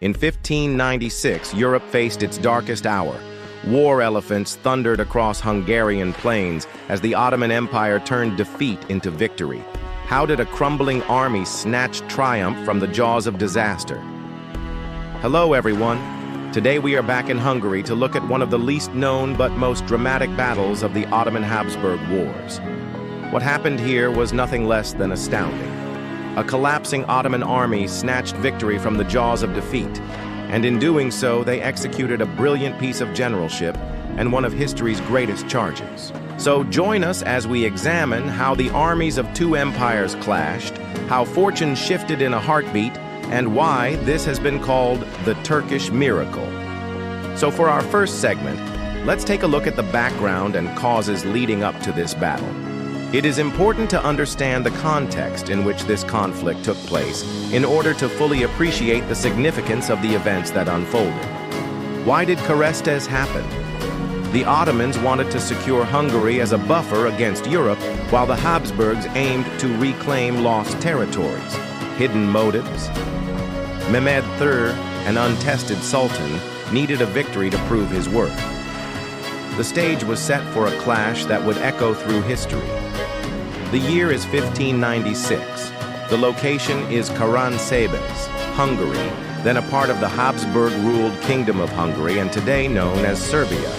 In 1596, Europe faced its darkest hour. War elephants thundered across Hungarian plains as the Ottoman Empire turned defeat into victory. How did a crumbling army snatch triumph from the jaws of disaster? Hello, everyone. Today we are back in Hungary to look at one of the least known but most dramatic battles of the Ottoman Habsburg Wars. What happened here was nothing less than astounding. A collapsing Ottoman army snatched victory from the jaws of defeat, and in doing so, they executed a brilliant piece of generalship and one of history's greatest charges. So join us as we examine how the armies of two empires clashed, how fortune shifted in a heartbeat, and why this has been called the Turkish miracle. So for our first segment, let's take a look at the background and causes leading up to this battle. It is important to understand the context in which this conflict took place in order to fully appreciate the significance of the events that unfolded. Why did Kerestes happen? The Ottomans wanted to secure Hungary as a buffer against Europe, while the Habsburgs aimed to reclaim lost territories. Hidden motives? Mehmed III, an untested sultan, needed a victory to prove his worth. The stage was set for a clash that would echo through history. The year is 1596. The location is Karansebes, Hungary, then a part of the Habsburg-ruled Kingdom of Hungary and today known as Serbia.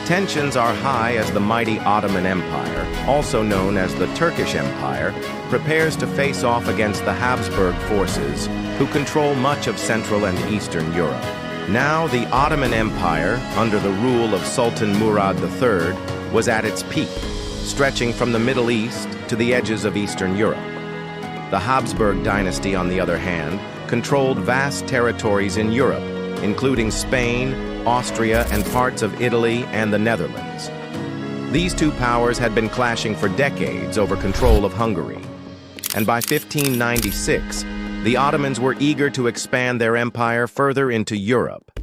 Tensions are high as the mighty Ottoman Empire, also known as the Turkish Empire, prepares to face off against the Habsburg forces, who control much of Central and Eastern Europe. Now the Ottoman Empire, under the rule of Sultan Murad III, was at its peak, stretching from the Middle East to the edges of Eastern Europe. The Habsburg dynasty, on the other hand, controlled vast territories in Europe, including Spain, Austria, and parts of Italy and the Netherlands. These two powers had been clashing for decades over control of Hungary. And by 1596, the Ottomans were eager to expand their empire further into Europe.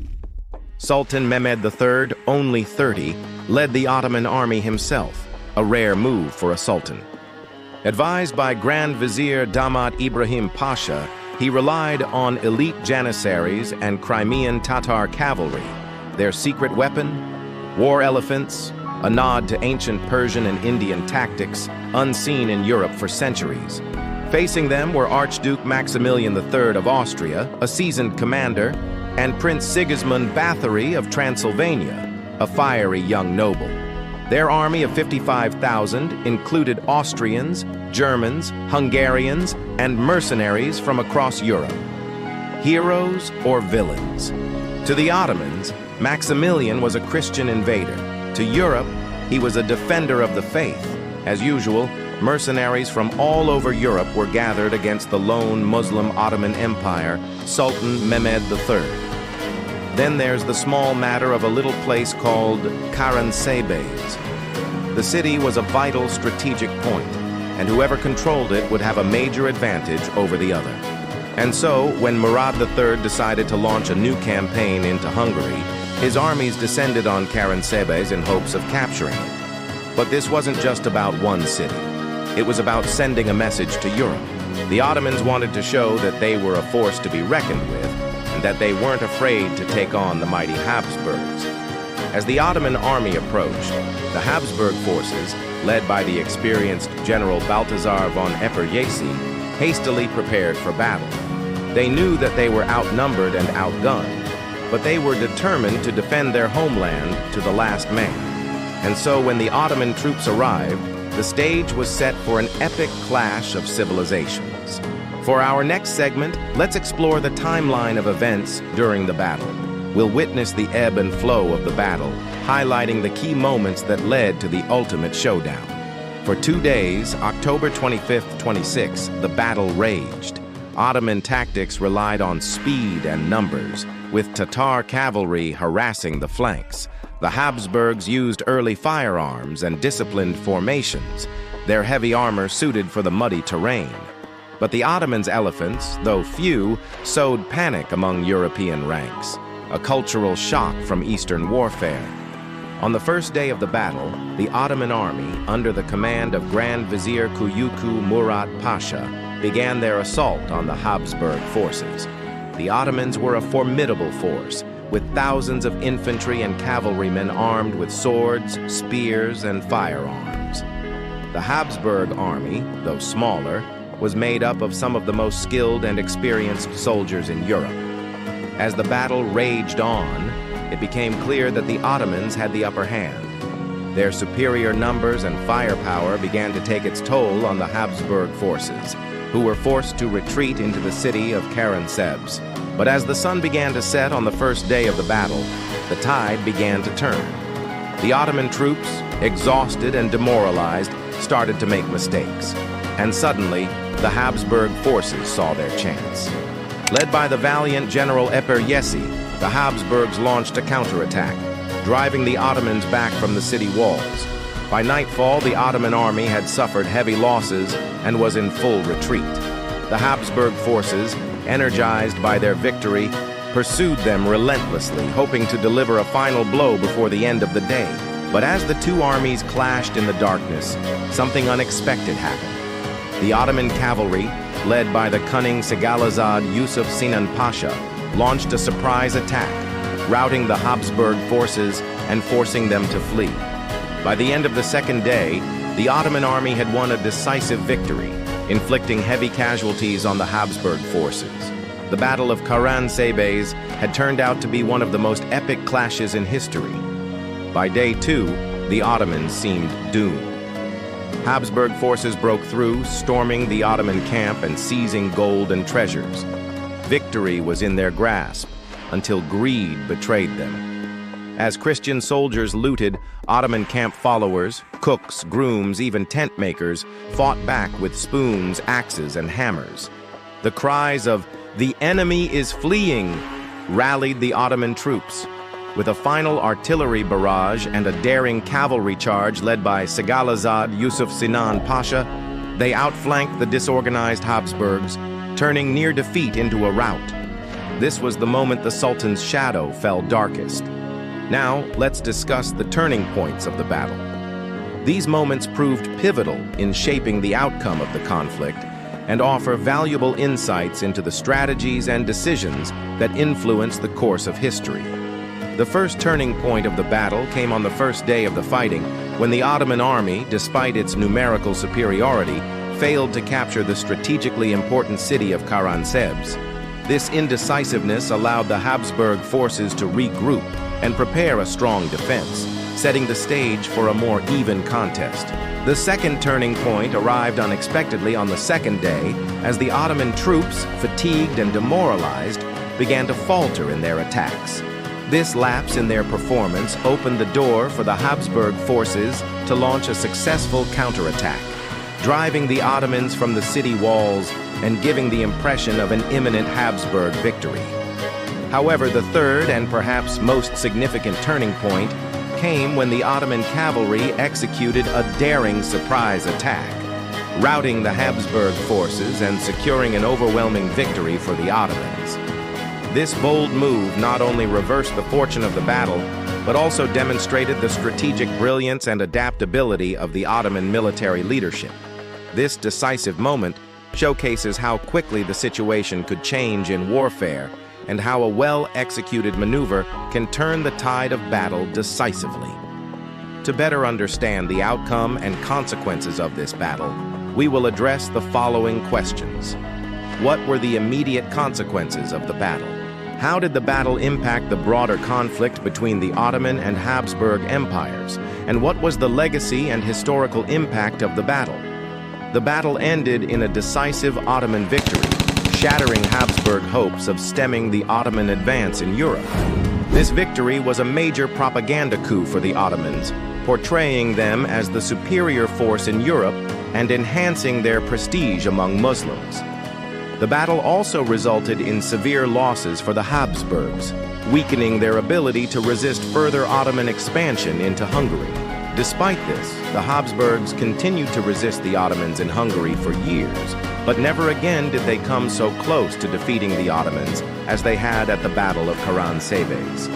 Sultan Mehmed III, only 30, led the Ottoman army himself, a rare move for a sultan. Advised by Grand Vizier Damat Ibrahim Pasha, he relied on elite janissaries and Crimean Tatar cavalry. Their secret weapon? War elephants, a nod to ancient Persian and Indian tactics, unseen in Europe for centuries. Facing them were Archduke Maximilian III of Austria, a seasoned commander, and Prince Sigismund Bathory of Transylvania, a fiery young noble. Their army of 55,000 included Austrians, Germans, Hungarians, and mercenaries from across Europe. Heroes or villains? To the Ottomans, Maximilian was a Christian invader. To Europe, he was a defender of the faith. As usual, mercenaries from all over Europe were gathered against the lone Muslim Ottoman Empire, Sultan Mehmed III. Then there's the small matter of a little place called Karansebes. The city was a vital strategic point, and whoever controlled it would have a major advantage over the other. And so, when Murad III decided to launch a new campaign into Hungary, his armies descended on Karansebes in hopes of capturing it. But this wasn't just about one city. It was about sending a message to Europe. The Ottomans wanted to show that they were a force to be reckoned with, and that they weren't afraid to take on the mighty Habsburgs. As the Ottoman army approached, the Habsburg forces, led by the experienced General Balthazar von Eperjesi, hastily prepared for battle. They knew that they were outnumbered and outgunned, but they were determined to defend their homeland to the last man. And so when the Ottoman troops arrived, the stage was set for an epic clash of civilizations. For our next segment, let's explore the timeline of events during the battle. We'll witness the ebb and flow of the battle, highlighting the key moments that led to the ultimate showdown. For 2 days, October 25th, 26th, the battle raged. Ottoman tactics relied on speed and numbers, with Tatar cavalry harassing the flanks. The Habsburgs used early firearms and disciplined formations, their heavy armor suited for the muddy terrain. But the Ottomans' elephants, though few, sowed panic among European ranks, a cultural shock from Eastern warfare. On the first day of the battle, the Ottoman army, under the command of Grand Vizier Kuyuku Murat Pasha, began their assault on the Habsburg forces. the Ottomans were a formidable force, with thousands of infantry and cavalrymen armed with swords, spears, and firearms. The Habsburg army, though smaller, was made up of some of the most skilled and experienced soldiers in Europe. As the battle raged on, it became clear that the Ottomans had the upper hand. Their superior numbers and firepower began to take its toll on the Habsburg forces, who were forced to retreat into the city of Karansebes. But as the sun began to set on the first day of the battle, the tide began to turn. The Ottoman troops, exhausted and demoralized, started to make mistakes. And suddenly, the Habsburg forces saw their chance. Led by the valiant General Eperjesi, the Habsburgs launched a counterattack, driving the Ottomans back from the city walls. By nightfall, the Ottoman army had suffered heavy losses and was in full retreat. The Habsburg forces, energized by their victory, pursued them relentlessly, hoping to deliver a final blow before the end of the day. But as the two armies clashed in the darkness, something unexpected happened. The Ottoman cavalry, led by the cunning Segalazad Yusuf Sinan Pasha, launched a surprise attack, routing the Habsburg forces and forcing them to flee. By the end of the second day, the Ottoman army had won a decisive victory, inflicting heavy casualties on the Habsburg forces. The Battle of Karansebes had turned out to be one of the most epic clashes in history. By day 2, the Ottomans seemed doomed. Habsburg forces broke through, storming the Ottoman camp and seizing gold and treasures. Victory was in their grasp until greed betrayed them. As Christian soldiers looted, Ottoman camp followers, cooks, grooms, even tent makers fought back with spoons, axes, and hammers. The cries of "The enemy is fleeing!" rallied the Ottoman troops. With a final artillery barrage and a daring cavalry charge led by Segalazad Yusuf Sinan Pasha, they outflanked the disorganized Habsburgs, turning near defeat into a rout. This was the moment the Sultan's shadow fell darkest. Now, let's discuss the turning points of the battle. These moments proved pivotal in shaping the outcome of the conflict and offer valuable insights into the strategies and decisions that influence the course of history. The first turning point of the battle came on the first day of the fighting, when the Ottoman army, despite its numerical superiority, failed to capture the strategically important city of Karansebes. This indecisiveness allowed the Habsburg forces to regroup and prepare a strong defense, setting the stage for a more even contest. The second turning point arrived unexpectedly on the second day, as the Ottoman troops, fatigued and demoralized, began to falter in their attacks. This lapse in their performance opened the door for the Habsburg forces to launch a successful counterattack, driving the Ottomans from the city walls and giving the impression of an imminent Habsburg victory. However, the third and perhaps most significant turning point came when the Ottoman cavalry executed a daring surprise attack, routing the Habsburg forces and securing an overwhelming victory for the Ottomans. This bold move not only reversed the fortune of the battle, but also demonstrated the strategic brilliance and adaptability of the Ottoman military leadership. This decisive moment showcases how quickly the situation could change in warfare and how a well-executed maneuver can turn the tide of battle decisively. To better understand the outcome and consequences of this battle, we will address the following questions. What were the immediate consequences of the battle? How did the battle impact the broader conflict between the Ottoman and Habsburg empires? And what was the legacy and historical impact of the battle? The battle ended in a decisive Ottoman victory, shattering Habsburg hopes of stemming the Ottoman advance in Europe. This victory was a major propaganda coup for the Ottomans, portraying them as the superior force in Europe and enhancing their prestige among Muslims. The battle also resulted in severe losses for the Habsburgs, weakening their ability to resist further Ottoman expansion into Hungary. Despite this, the Habsburgs continued to resist the Ottomans in Hungary for years, but never again did they come so close to defeating the Ottomans as they had at the Battle of Karansebes.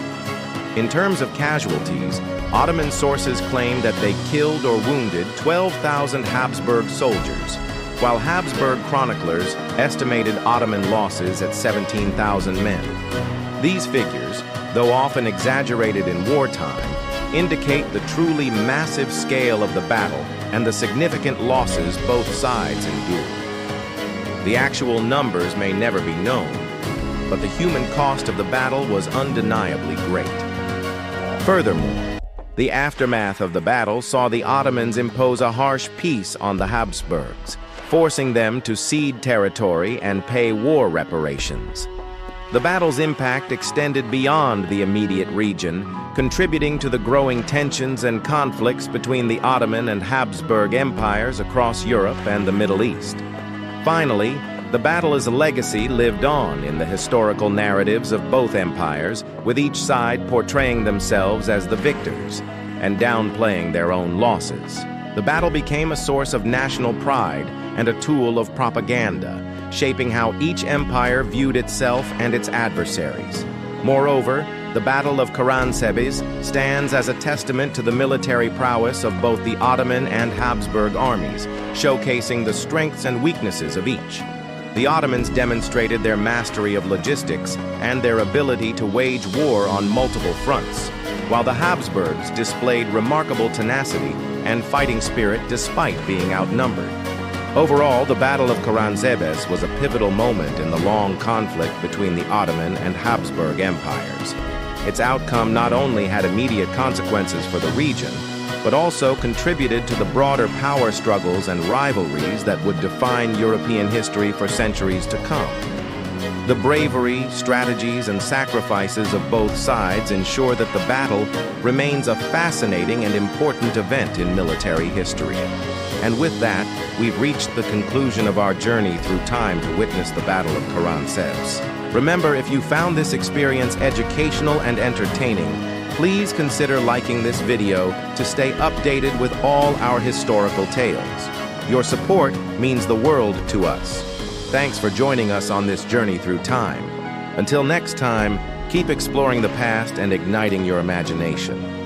In terms of casualties, Ottoman sources claim that they killed or wounded 12,000 Habsburg soldiers, while Habsburg chroniclers estimated Ottoman losses at 17,000 men. These figures, though often exaggerated in wartime, indicate the truly massive scale of the battle and the significant losses both sides endured. The actual numbers may never be known, but the human cost of the battle was undeniably great. Furthermore, the aftermath of the battle saw the Ottomans impose a harsh peace on the Habsburgs, forcing them to cede territory and pay war reparations. The battle's impact extended beyond the immediate region, contributing to the growing tensions and conflicts between the Ottoman and Habsburg empires across Europe and the Middle East. Finally, the battle as a legacy lived on in the historical narratives of both empires, with each side portraying themselves as the victors and downplaying their own losses. The battle became a source of national pride and a tool of propaganda, shaping how each empire viewed itself and its adversaries. Moreover, the Battle of Karansebes stands as a testament to the military prowess of both the Ottoman and Habsburg armies, showcasing the strengths and weaknesses of each. The Ottomans demonstrated their mastery of logistics and their ability to wage war on multiple fronts, while the Habsburgs displayed remarkable tenacity and fighting spirit despite being outnumbered. Overall, the Battle of Karansebes was a pivotal moment in the long conflict between the Ottoman and Habsburg empires. Its outcome not only had immediate consequences for the region, but also contributed to the broader power struggles and rivalries that would define European history for centuries to come. The bravery, strategies, and sacrifices of both sides ensure that the battle remains a fascinating and important event in military history. And with that, we've reached the conclusion of our journey through time to witness the Battle of Karansebes. Remember, if you found this experience educational and entertaining, please consider liking this video to stay updated with all our historical tales. Your support means the world to us. Thanks for joining us on this journey through time. Until next time, keep exploring the past and igniting your imagination.